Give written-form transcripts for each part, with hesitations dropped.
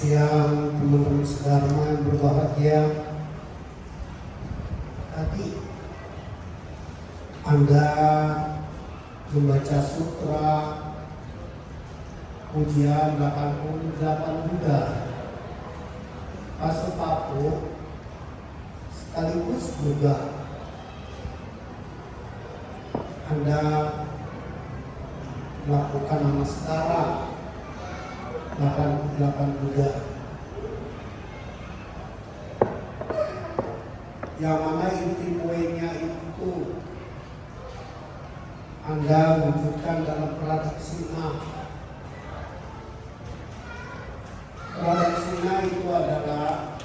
siang teman-teman sedharma yang berbahagia. Tadi Anda membaca sutra pujian 88 Buddha Pasutapu sekaligus juga Anda melakukan namaskara 88 Buddha, yang mana inti poinnya itu Anda wujudkan dalam pradaksina. Pradaksina itu adalah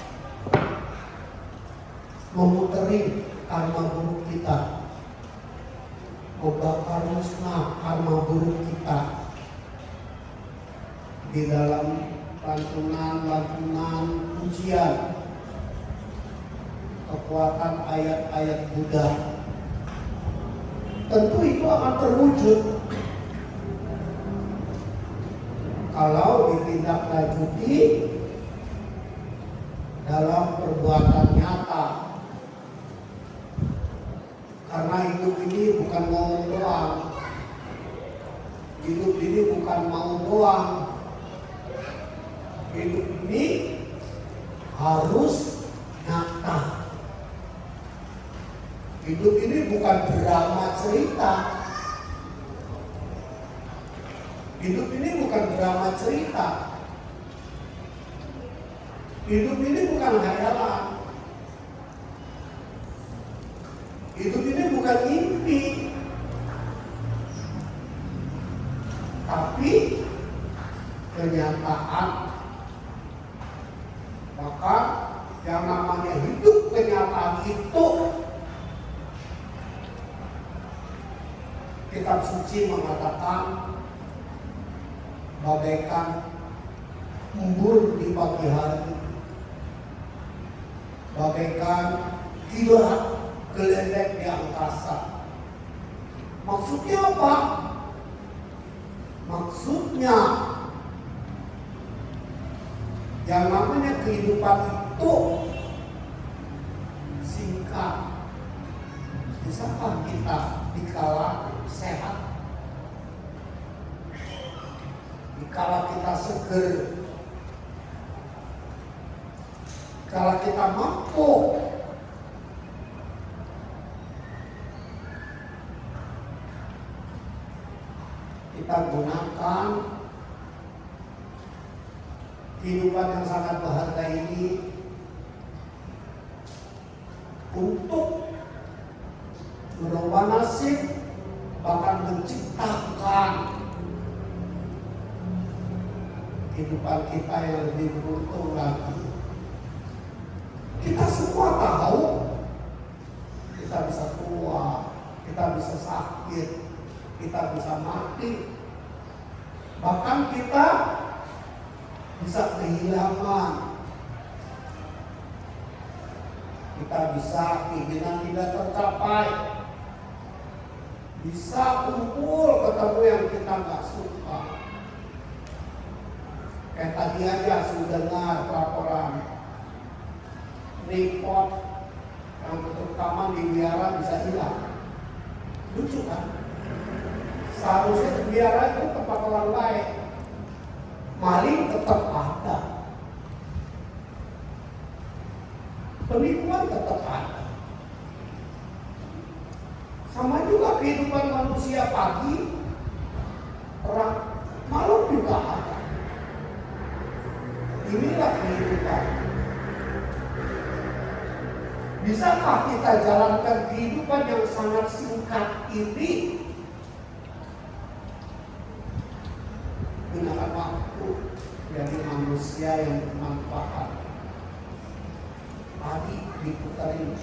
memuteri karma buruk kita, membakar musnah karma buruk kita di dalam lantunan pujian kekuatan ayat-ayat Buddha. Tentu itu akan terwujud kalau ditindaklanjuti dalam perbuatan nyata. Karena hidup ini bukan ngomong doang, hidup ini bukan mau doang, hidup ini harus nyata. Hidup ini bukan drama cerita. Hidup ini bukan drama cerita. Hidup ini bukan hayalan. Hidup ini bukan mimpi. Tapi kenyataan. Maka yang namanya hidup kenyataan itu, kitab suci mengatakan bagaikan embun di pagi hari, bagaikan kilat geledek di angkasa. Maksudnya apa? Maksudnya yang namanya kehidupan itu singkat. Bisakah kita dikala sehat, dikala kita seger, dikala kita mampu, kita gunakan kehidupan yang sangat berharga ini untuk merubah nasib, bahkan menciptakan kehidupan kita yang lebih beruntung lagi. Kita semua tahu kita bisa tua, kita bisa sakit, kita bisa mati, bahkan kita bisa kehilangan, kita bisa keinginan tidak tercapai, bisa kumpul ketemu yang kita nggak suka. Kayak tadi aja sudah dengar laporan repot yang terutama di biara bisa hilang. Lucu kan? Seharusnya di biara itu tempat orang baik, maling tetap ada, penipuan tetap ada. Sama juga kehidupan manusia pagi, terang, malam juga ada. Inilah kehidupan. Bisakah kita jalankan kehidupan yang sangat singkat ini? Gunakan waktu jadi manusia yang bermanfaat. Tadi diputerin,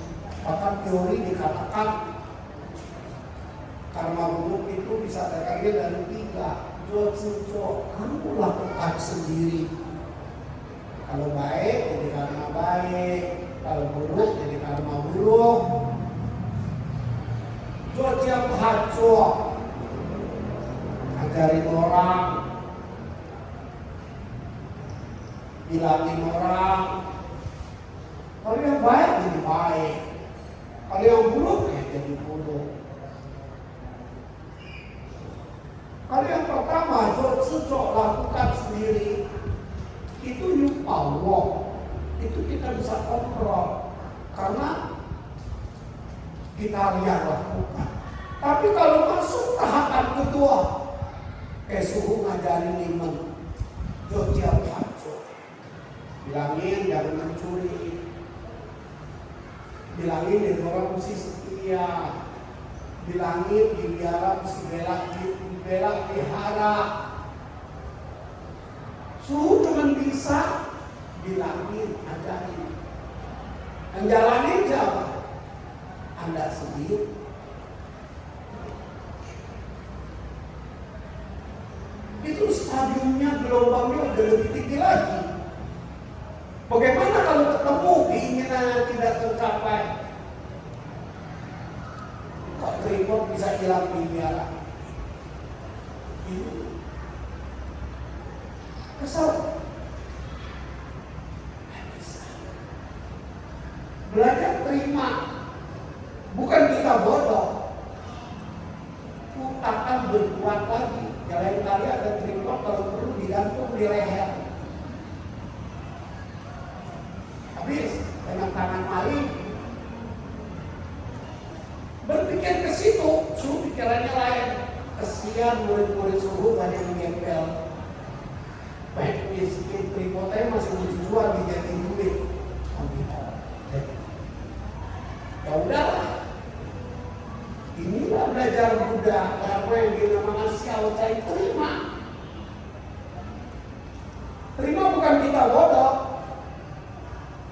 bahkan teori dikatakan karma buruk itu bisa terbagi dari 3. Jojo, kamu lakukan sendiri. Kalau baik jadi karma baik, kalau buruk jadi karma buruk. Jojo hajo, ajarin orang bilangin orang. Kalau yang baik jadi baik, kalau yang buruk ya jadi buruk. Kalau yang pertama, cocok lakukan sendiri, itu you power, itu kita bisa kontrol karena kita lihat lakukan. Tapi kalau masuk tahapan kedua, kayak suhu ngajarin iman, jodial kacau, bilangin jangan mencuri, bilangin jadi orang mesti setia, bilangin dibiarkan mesti bela pelihara. Suhu cuma bisa bilangin, ajarin. Yang jalanin siapa? Anda sendiri. Itu stadiumnya, gelombangnya udah lebih tinggi lagi. Bagaimana kalau ketemu keinginan yang tidak tercapai? Kok tripod bisa hilang miliaran? Ini kesal. Belajar terima. Bukan kita bodoh. Akan berbuat lagi. Jalan kali ada tripod kalau perlu digantung di leher. Habis dengan tangan maling. Berpikir ke situ, suhu pikirannya lain. Kesian murid-murid suhu banyak yang gembel. Baik miskin tripodnya masih dijual dijadiin duit. Ya udahlah. Inilah belajar Buddha, karena yang dinamakan Xiao Cai terima. Terima bukan kita bodoh.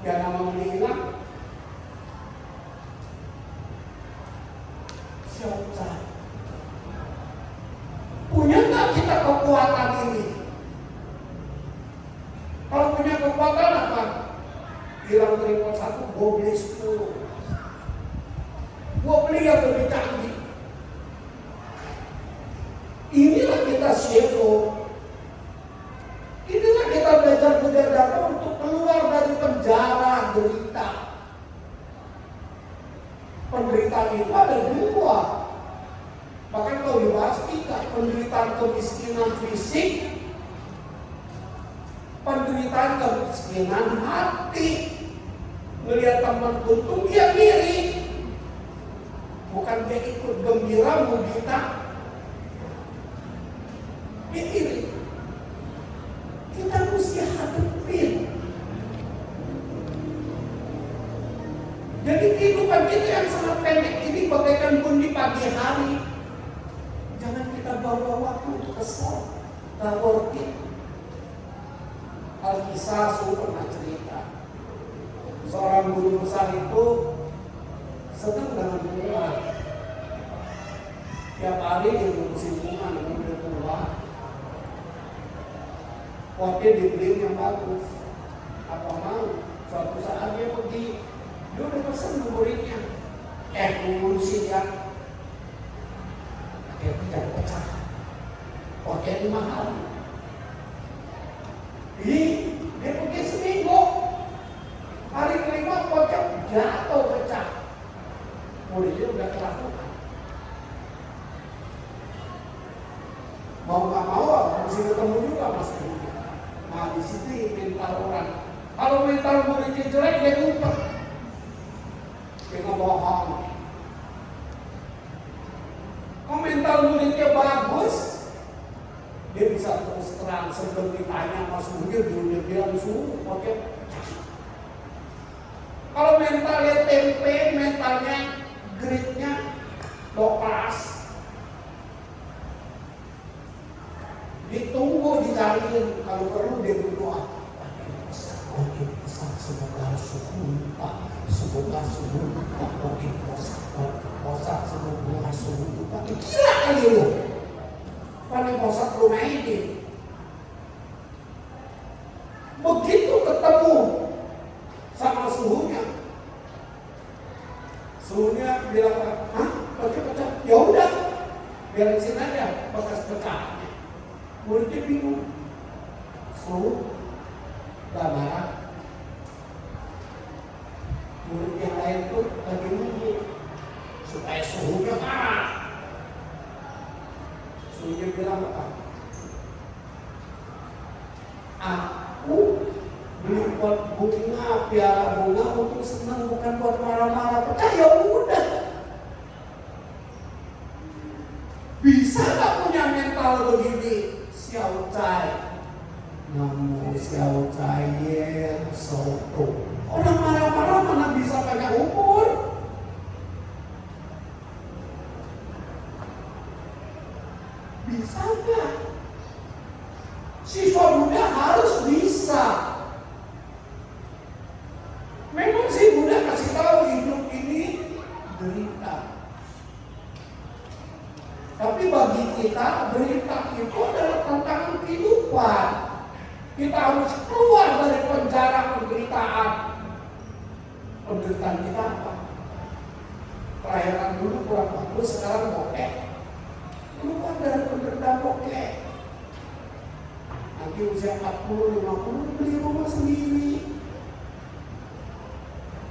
Jangan mau menghina. Xiao Cai. Punya nggak kita kekuatan ini? Kalau punya kekuatan apa? Hilang tripod 1, gue beli 10. Gue beli yang lebih canggih. Inilah kita CFO. Inilah kita belajar budaya untuk keluar dari penjara derita. Penderitaan itu ada dua. Bahkan kalau dibahas tiga, penderitaan kemiskinan fisik, penderitaan kemiskinan hati. Melihat teman untung dia ngiri. Bukan dia ikut gembira kita. Dia iri. Kita mesti hadapin. Jadi kehidupan kita yang sangat pendek ini bagaikan bundi pagi hari. Jangan kita bawa waktu untuk kesal. Gak worth it. Al-Kisah pernah cerita. Seorang guru besar itu senang dengan bunga. Tiap hari dia ngurusin bunga dengan dia keluar. Potnya dibeli yang bagus. Apa mau? Suatu saat dia pergi. Dia udah pesan muridnya. Ngurusin ya. Dia tidak pecah. Potnya ini mahal. Dia pergi seminggu. Hari kelima potnya jatuh pecah. Muridnya udah kelakukan. Mau nggak mau, mesti ketemu juga mas. Nah di situ mental orang. Kalau mental muridnya jelek, dia ngumpet. Dia ngebohong. Kalau mental muridnya bagus, dia bisa terus terang. Sebelum ditanya mas murid, dia bilang suruh pakai. Kalau mentalnya tempe, mentalnya gritnya lokas, ditunggu dicariin. Kalau perlu dia berdoa, makin besar semoga suhu tak, semoga suhu tak makin besar, semoga suhu makin gila kali lu. Paling besar rumah ini. Begitu ketemu sama suhunya bilang, hah? Pecah-pecah? Ya udah, beresin aja bekas pecahnya. Muridnya bingung. Suhu kita marah? Murid yang lain tuh lagi nunggu supaya suhunya marah. Suhunya bilang apa? Aku beli pot bunga, piala bunga untuk senang, bukan buat marah-marah. Percaya udah. Bisa gak punya mental begini? Xiao Cai, Namo Xiao Cai Yen Soto. Orang marah-marah mana bisa panjang umur? Bisa gak? Siswa muda harus bisa. Memang si Buddha kasih tahu hidup ini derita. Tapi bagi kita derita itu adalah tantangan kehidupan. Kita harus keluar dari penjara penderitaan. Penderitaan kita apa? Kelahiran dulu kurang bagus, sekarang bokeh. Keluar dari penderitaan bokeh. Nanti usia 40-50 beli rumah sendiri.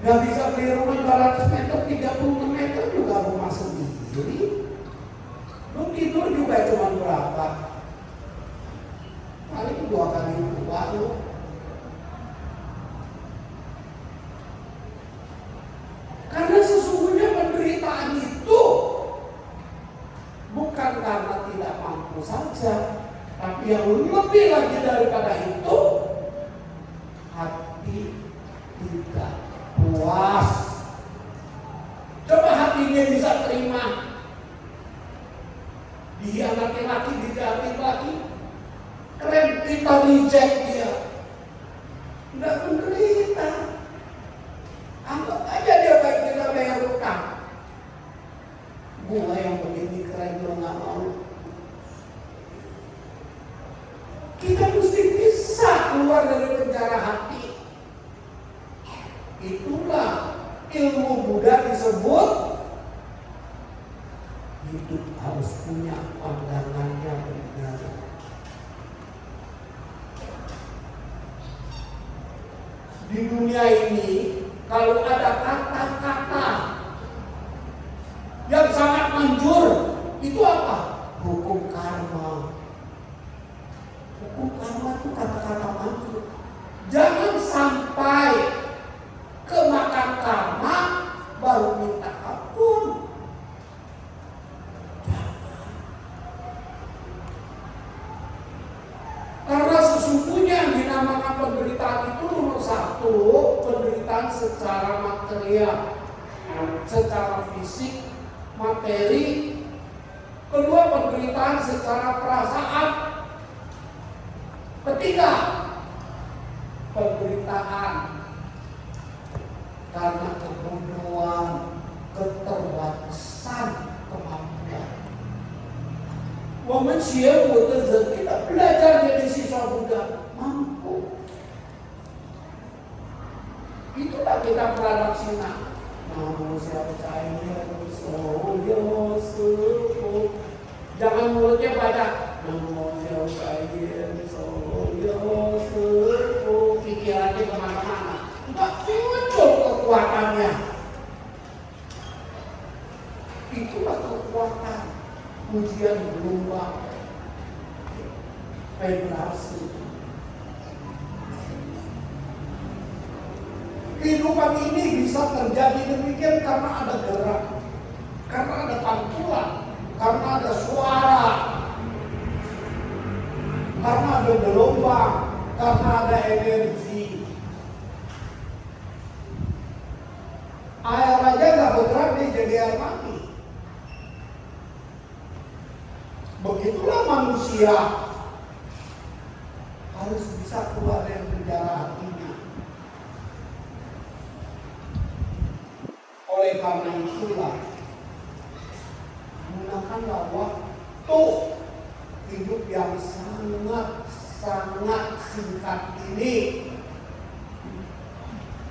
Gak bisa beli rumah 200 meter, 36 meter juga rumah sendiri. Lu tidur juga cuma berapa? Paling 2 kali tua lu. Karena sesungguhnya penderitaan itu bukan karena tidak mampu saja, tapi yang lebih lagi daripada itu, hati tidak puas. Coba hatinya bisa terima dihianati lagi, dijahatin lagi, keren, kita reject dia, nggak menderita. Anggap aja dia baik kita bayar utang. Bunga yang begini keren lo nggak mau. Kita mesti bisa keluar dari penjara hati. Itulah ilmu Buddha disebut hidup harus punya pandangannya benar. Di dunia ini kalau ada kata-kata yang sangat manjur, itu apa? Hukum karma. Hukum karma itu kata-kata manjur. Jangan sampai kemakan karma baru minta ampun. Karena sesungguhnya yang dinamakan penderitaan itu nomor 1, penderitaan secara material, secara fisik, materi. Kedua, penderitaan secara perasaan. Ketiga, penderitaan karena kebodohan, keterbatasan kemampuan. Momen siang buat kita belajar jadi siswa Buddha mampu. Itulah kita pradaksina. Namo Xiao Cai Yen Soto Supo. Jangan mulutnya banyak. Namo Xiao Cai Yen Soto Supo. Pikirannya kemana-mana. Enggak muncul kekuatannya. Itulah kekuatan ujian gelombang vibrasi. Kehidupan ini bisa terjadi demikian karena ada gerak, karena ada pantulan, karena ada suara, karena ada gelombang, karena ada energi. Air aja nggak bergerak nih jadi air mati. Begitulah manusia harus bisa keluar dari penjara hatinya. Oleh karena itulah, gunakanlah waktu hidup yang sangat singkat ini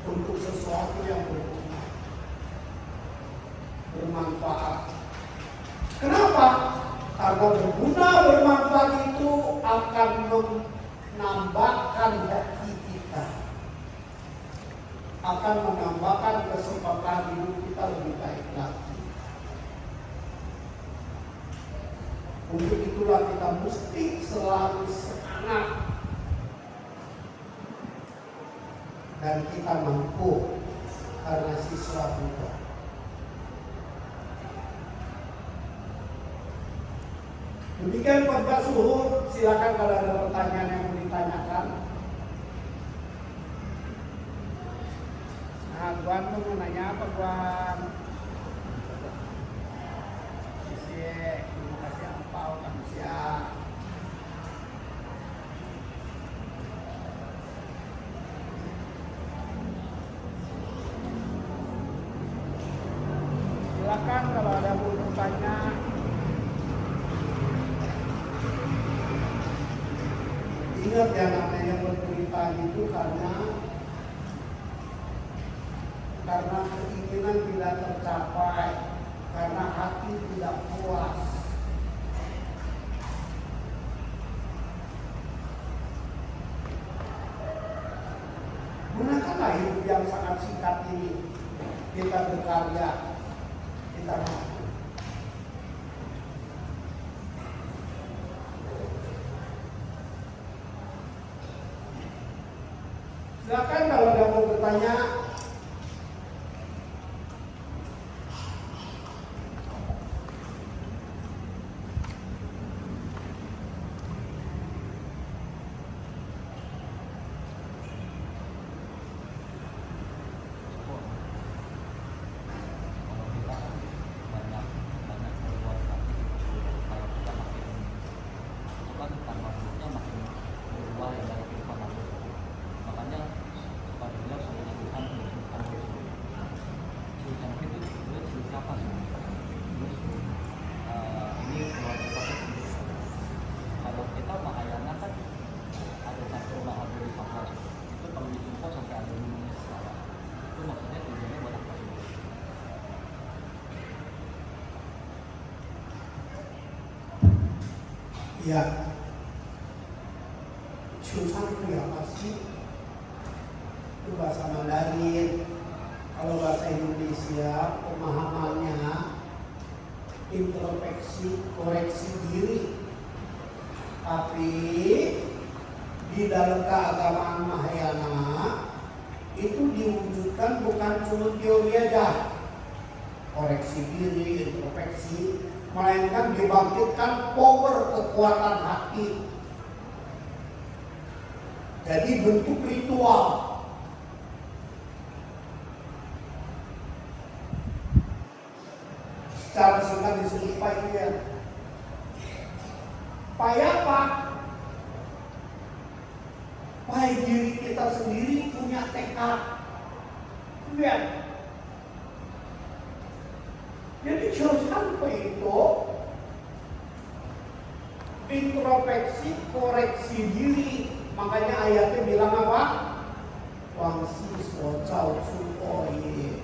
untuk sesuatu yang berguna, bermanfaat. Kenapa? Karena berguna, bermanfaat itu akan menambahkan hati kita. akan menambahkan kesempatan hidup kita lebih baik lagi. Untuk itulah kita mesti selalu semangat dan kita mampu karena siswa Tuhan. Demikian podcast suhud, silakan kalau ada pertanyaan yang mau ditanyakan. Nah, Tuan mau nanya apa, Tuan? Terima kasih ampau manusia. Silakan kalau ada mau bertanya. Ingat yang namanya bercerita itu karena keinginan tidak tercapai, karena hati tidak puas. Gunakanlah hidup yang sangat singkat ini. Kita berkarya, kita mampu. Silakan kalau ada mau bertanya. Ya, Susan itu ya pasti itu bahasa Mandarin. Kalau bahasa Indonesia pemahamannya introspeksi, koreksi diri. Tapi di dalam keagamaan Mahayana itu diwujudkan bukan cuma teori aja, koreksi diri, introspeksi, melainkan dibangkitkan power kekuatan hati. Jadi bentuk ritual. Secara singkat disebut paya. Paya apa? Paya diri kita sendiri punya tekad. Lihat. Jadi sampai itu introspeksi, koreksi diri. Makanya ayatnya bilang apa? Wangsi socau suoi.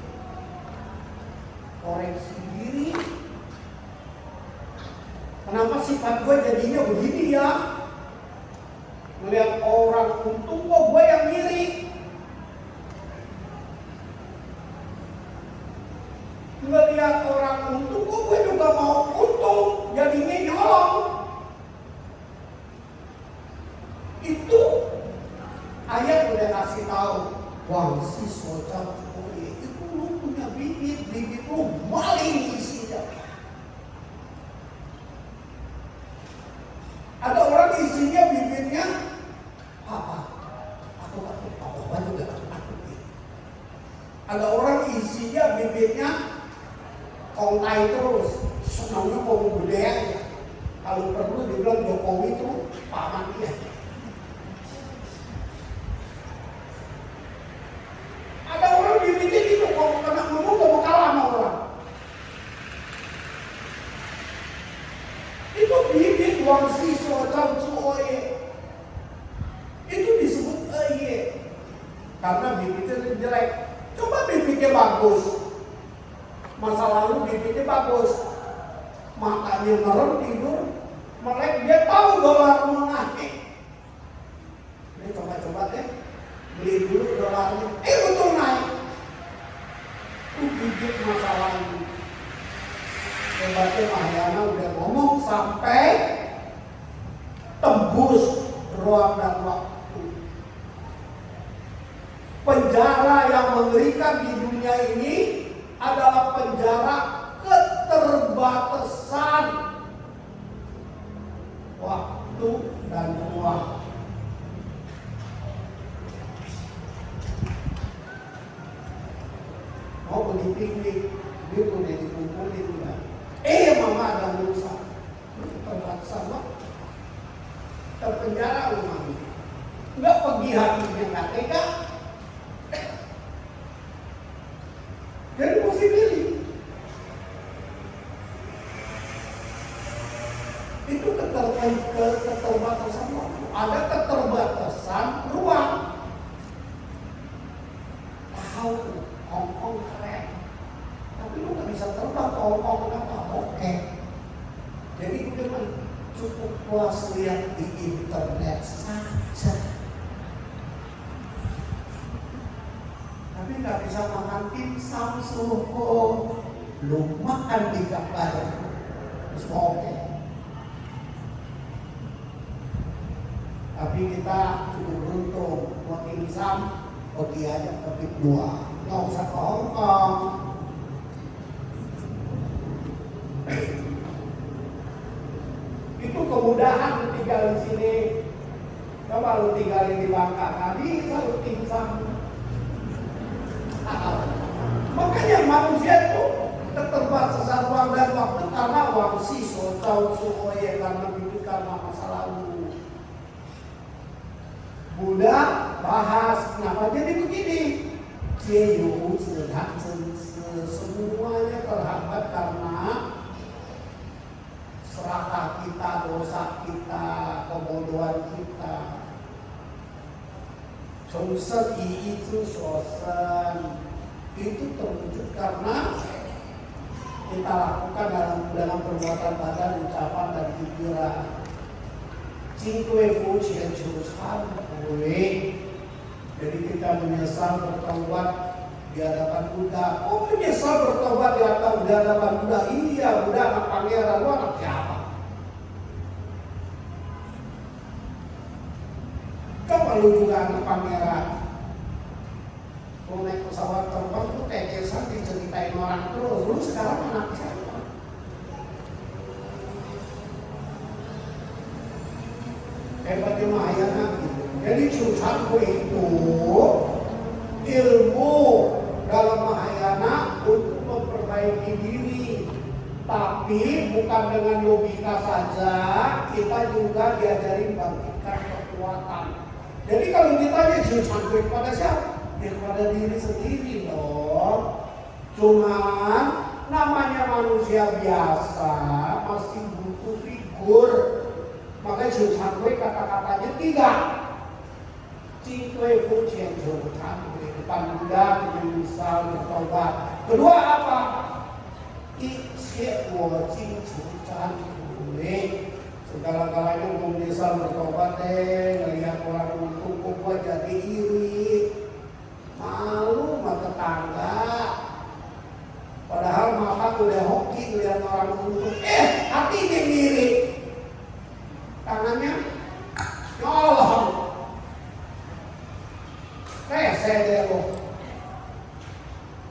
Koreksi diri. Kenapa sifat gue jadinya begini ya? Melihat orang untung kok gue yang ngiri. Melihat orang untung kok gue juga mau untung. Jadinya nyolong. Itu ayat udah kasih tahu. Wangsi socau suoi. Itu lu punya bibit lu maling isinya. Ada orang isinya bibitnya apa? Aku takut, apa juga takut. Ada orang isinya bibitnya kongkai terus, senangnya mau budaya. Kalau perlu dibilang Jokowi itu paman dia. Ada orang bibitnya gitu, kalau kena ngomong mau kalah sama orang. Itu bibit wangsi socam suoye. Itu disebut eye. Karena bibitnya jelek. Coba bibitnya bagus. Masa lalu bibitnya bagus. Matanya merem tidur. Melek dia tahu dolar mau naik. Ini coba-coba deh. Beli dulu dolarnya. Betul naik. sedikit masalah ini. Hebatnya Mahayana udah ngomong sampai tembus ruang dan waktu. Penjara yang mengerikan di dunia ini adalah penjara keterbatasan waktu dan ruang. Mau pergi piknik, dia udah dikumpulin juga. Mama ada urusan, keterbatasan waktu. Terpenjara rumah ini. Enggak pergi hatinya, enggak tega. Jadi mesti pilih. Itu keterbatasan waktu. Ada keterbatasan ruang. Tahu Hong Kong keren. Tapi lu gak bisa terbang ke Hong Kong, kenapa? Oke. Jadi udah cukup puas lihat di internet saja. Tapi nggak bisa makan dimsum suhu, lu makan di kamar, semua oke. Tapi kita cukup beruntung, buat dimsum, pergi aja ke Pik 2, nggak usah ke Hong Kong. Itu kemudahan tinggal di sini. Coba lu tinggal di Bangka, nggak bisa lu dimsum. Makanya manusia itu keterbatasan ruang dan waktu karena wangsi socau suoye karena itu karena masa lalu. Buddha bahas kenapa jadi begini. Jeyu semuanya terhambat karena serakah kita, dosa kita, kebodohan kita. Chongsen itu sosan itu terwujud karena kita lakukan dalam perbuatan badan, ucapan dan pikiran. Jingkue fujian jurusan boleh. Jadi kita menyesal bertobat di hadapan Buddha. Oh, menyesal bertobat di hadapan Buddha. Iya, Buddha anak pangeran, lu anak siapa? Coba lu juga anak pangeran. Kalau naik pesawat terbang tuh kekesan diceritain orang terus. Lu sekarang anak siapa? Hebatnya Mahayana gitu. Jadi Chushanko itu ilmu dalam Mahayana untuk memperbaiki diri. Tapi bukan dengan logika saja, kita juga diajari bangkitkan kekuatan. Jadi kalau ditanya Chushanko kepada siapa? Ya kepada diri sendiri dong. Cuman namanya manusia biasa masih butuh figur. Makanya Chushanko kata-katanya 3. Jingkue fujian Chushanko depan Buddha dengan misal bertobat. Kedua apa? Ikhye wo jing Chushanko. Segala-galanya mau misal bertobat ngelihat orang untung kok gua jadi iri. Malu sama tetangga. Padahal makan udah hoki ngelihat orang untung. Hati dia ngiri. Tangannya nyolong. Rese deh lo.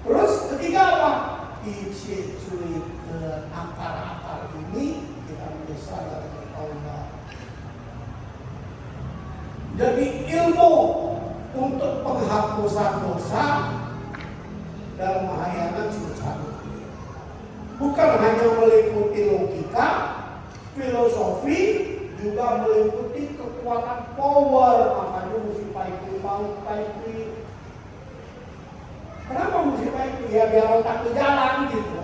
Terus ketiga apa? Ichi cuy ke akar-akar ini kita menyesal dari bertaubat. Jadi ilmu untuk penghapusan dosa dalam Mahayana Chushanko bukan hanya meliputi logika, filosofi, juga meliputi kekuatan power. Makanya mesti paikui mau paikui. Kenapa mesti paikui? Ya biar otak berjalan gitu.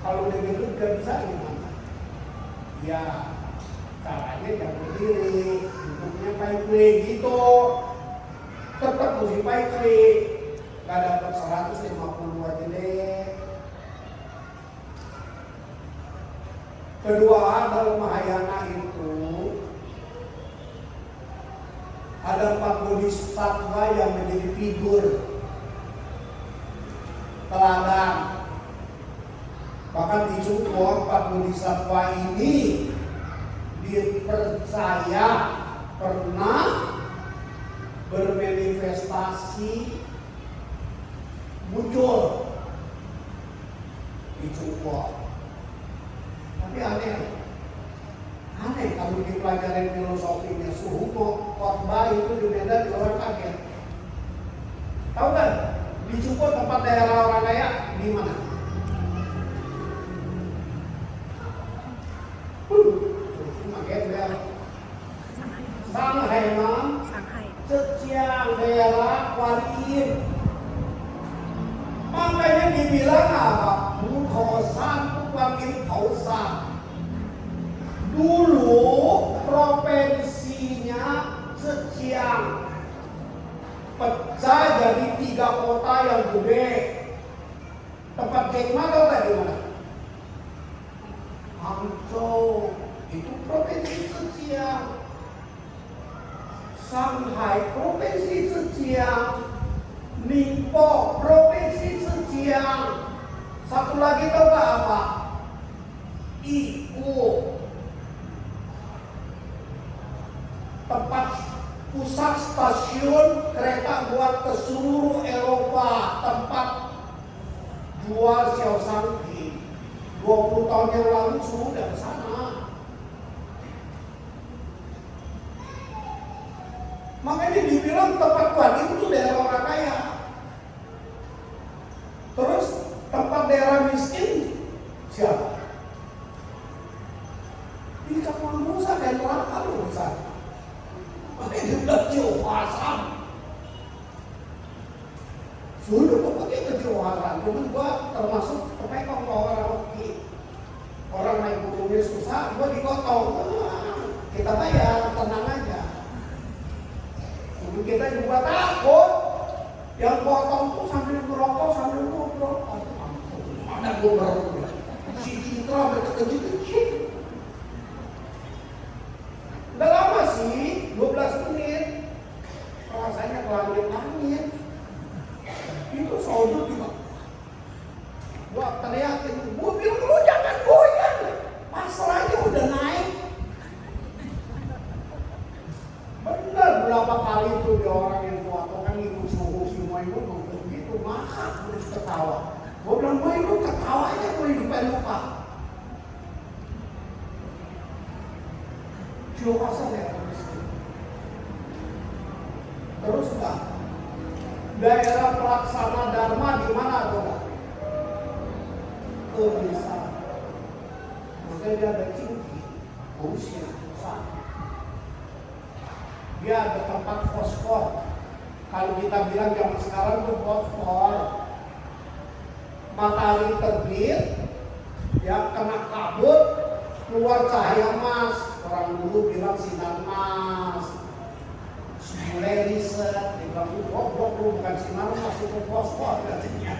Kalau udah gitu udah bisa gimana? Ya caranya jangan berdiri, duduknya paikui gitu. Tetap mesti paikui. Gak dapat 150 aja deh. Kedua, dalam Mahayana itu ada 4 bodhisattva yang menjadi figur. teladan. Bahkan di Cukup Pak Budi Satwa ini dipercaya pernah bermanifestasi muncul di Cukup. Tapi aneh kalau dipelajarin filosofinya suhu khotbah itu di Medan orang kaget. Tahu kan? Di Cukup tempat daerah orang kaya di mana? Shanghai mah, Zhejiang daerah Hualien. Makanya dibilang apa? Bukhosan Hualien Tausan. Dulu provinsinya Zhejiang pecah jadi 3 kota yang gede. Tempat Jack Ma tahu nggak di mana? Hangzhou itu provinsi Zhejiang. Shanghai provinsi Zhejiang. Ningbo provinsi Zhejiang. Satu lagi tahu nggak apa? Yiwu, tempat pusat stasiun kereta buat ke seluruh Eropa, tempat jual Xiaoshangji. 20 tahun yang lalu sudah ke sana. Makanya dibilang tempat Hualien itu daerah orang kaya. Terus tempat daerah miskin siapa? Di Kampung Musa dan neraka urusan. Makanya dia bilang Jauhasan. Sudah tempatnya ke Jauhasan. Cuman gua termasuk kepekong orang hoki. Orang naik gunungnya susah, gua digotong. Kita bayar, tenang aja. Kita juga takut. Yang potong tuh sambil merokok, sambil ngobrol. Ada ngobrol. Si Citra berkecil-kecil. Udah lama sih, 12 menit. Rasanya ke langit-langit. Itu saudara juga. Gua teriakin, gua bilang lu jangan goyang. Masalahnya udah naik. Benar berapa kali tuh dia orang yang foto kan ikut suhu semua itu begitu masak terus ketawa. Gua bilang gua itu ketawa aja gua hidupnya lupa. Jauhasan ya terus. Terus enggak? Daerah pelaksana dharma di mana tuh enggak? Bisa. Maksudnya dia ada tinggi, Rusia, pusat. Dia ada tempat fosfor. Kalau kita bilang zaman sekarang itu fosfor. Matahari terbit, ya kena kabut, keluar cahaya emas. Orang dulu bilang sinar emas. Mulai riset, dibilang goblok lu bukan sinar emas itu fosfor katanya.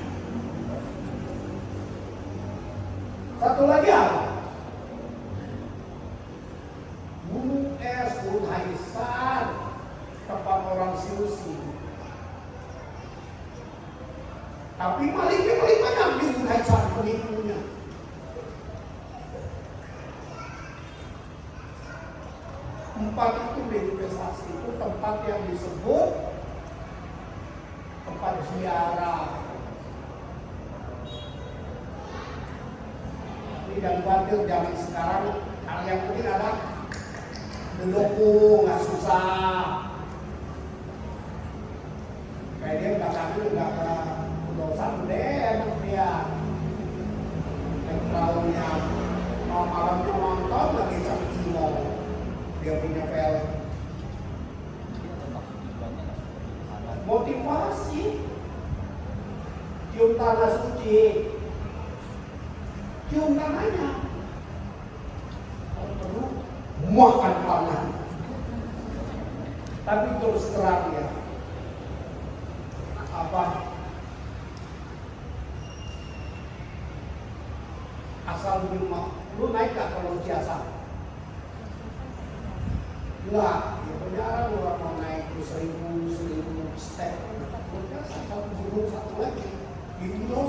Satu lagi apa? Gunung es, Gunung Haisan, tempat orang siusi. Tapi paling banyak di Gunung Haisan penipunya. Tempat itu investasi itu tempat yang disebut tempat ziarah. Dan khawatir zaman sekarang hal yang penting adalah mendukung, nggak susah. Kayak dia belakangnya nggak ke dosan deh, emang dia yang terlalunya malamnya nonton lagi sama Imo, dia punya film. Motivasi, cium tanah suci. Cium tanahnya. Kalau perlu makan tanah. Tapi terus terang ya. Apa? Asal lu naik gak kalau jasa? Enggak, ya penjara lu mau naik 1000 step. Satu gunung satu lagi. Di Gunung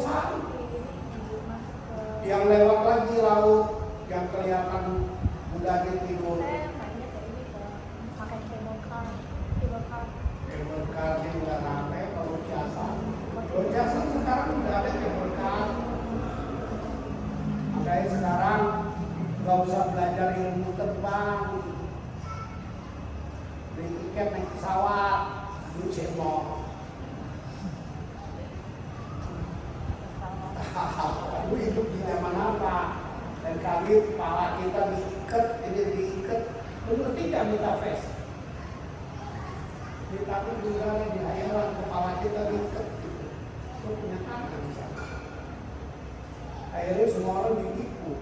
laut yang kelihatan mudahnya tidur. Saya mainnya kayak ini pakai cable car. Cable car yang udah rame kalau jasa. Kalau jasa sekarang udah ada cable car. Makanya sekarang nggak usah belajar ilmu terbang. Beli tiket naik pesawat, lu cebok. Lu hidup di zaman apa? Dan kami kepala kita diikat, ini diikat. Lu ngerti nggak metaverse? Tapi juga di hayalan kepala kita diikat. Lu punya tangan misalnya. Akhirnya semua orang ditipu.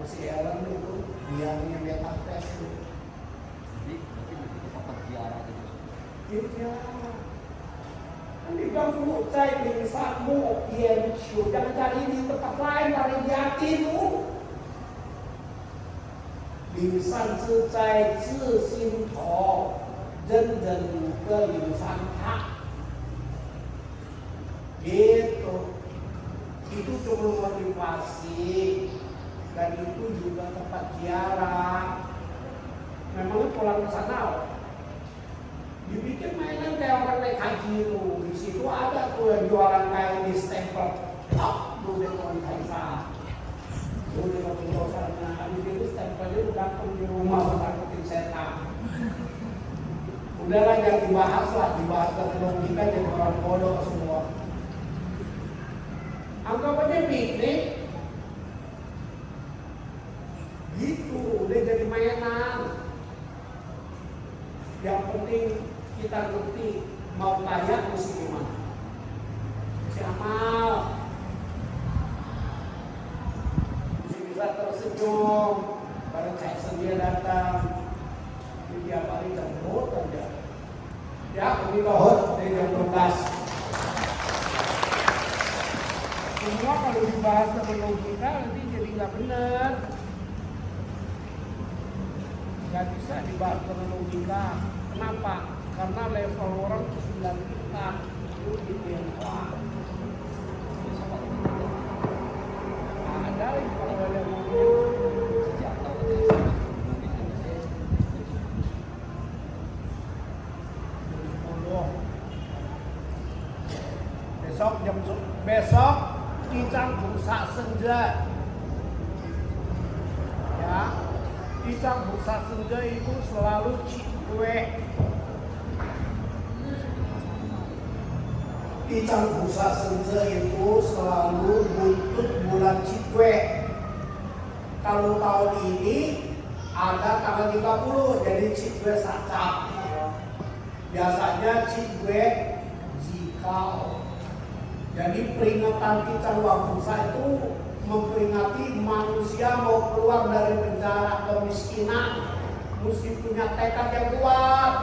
Masih Ellen itu biangnya metaverse itu. Jadi berarti begitu tempat ziarah gitu. Iya. Kan dibilang futsal di Samu, Yenchu, jangan cari di tempat lain, cari di hati itu. 领善自在自心头，人人五个领善他。Itu cuma motivasi dan itu juga tempat ziarah. Memangnya pulang ke sana dibikin mainan kayak orang naik haji itu. Di situ ada tuh yang jualan kayak di stempel top tuh dengan Kaisar. Tuh di sana, habis itu stempelnya udah di rumah takutin setan. Udahlah jangan dibahas lah, dibahas teknologika jadi orang bodoh semua. Anggap aja piknik, gitu, udah jadi mainan. Yang penting kita ngerti mau kaya mesti gimana, mesti amal, mesti bisa tersenyum. Barang saya sendiri datang, tiap hari jemput aja. Ya, kami bahut dari jam 12. Semua kalau dibahas teknologika nanti jadi nggak benar. Nggak bisa dibahas teknologika. Kenapa? Karena level orang sudah kita itu di Tiongkok. Ada kalau ada mobil besok Kijang Bursa Senja, ya, Kijang Bursa Senja itu selalu cikwe. Kijang Bursa Senja itu selalu buntut bulan cikwe. Kalau tahun ini ada tanggal 30 jadi cikwe sacap. Biasanya cikwe jikau. Jadi peringatan Kijang Bursa itu memperingati manusia mau keluar dari penjara kemiskinan, mesti punya tekad yang kuat.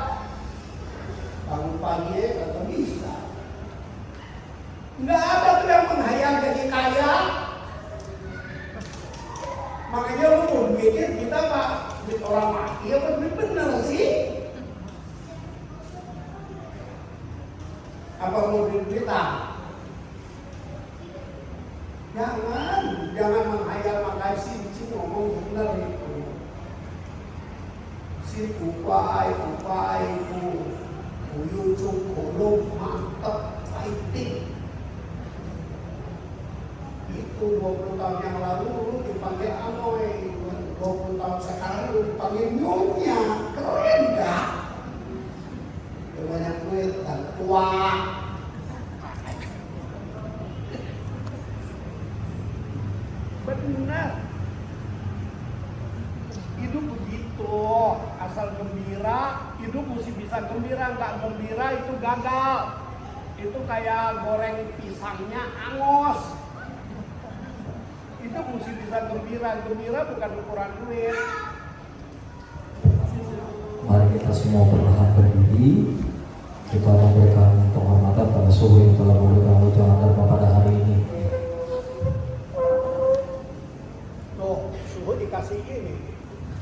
Bangun pagi kata bisa. Nggak ada tuh yang menghayal jadi kaya. Makanya lu mau duitin kita pak, duit orang mati apa duit bener sih? Apa mau duit kita? Jangan menghayal, makanya si ngomong benar itu. Si upai itu uyucuk kolom mantep fighting. Itu 20 tahun yang lalu dulu dipanggil Anoy, 20 tahun sekarang dulu dipanggil Nyonya. Keren gak? Banyak duit dan tua. Benar, hidup begitu, asal gembira, hidup mesti bisa gembira, nggak gembira itu gagal. Itu kayak goreng pisangnya angos. Itu mesti bisa gembira, gembira bukan ukuran duit. Mari kita semua perlahan berdiri. Kita memberikan penghormatan pada suhu yang telah memberikan ujangan dharma pada hari ini. Dikasih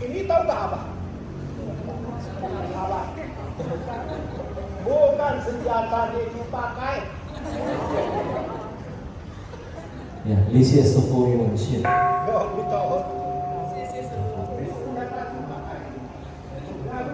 ini tahu gak apa? Bukan senjata dipakai. Ya, Lisias Sofo Yun Shin. Oh, bitaw.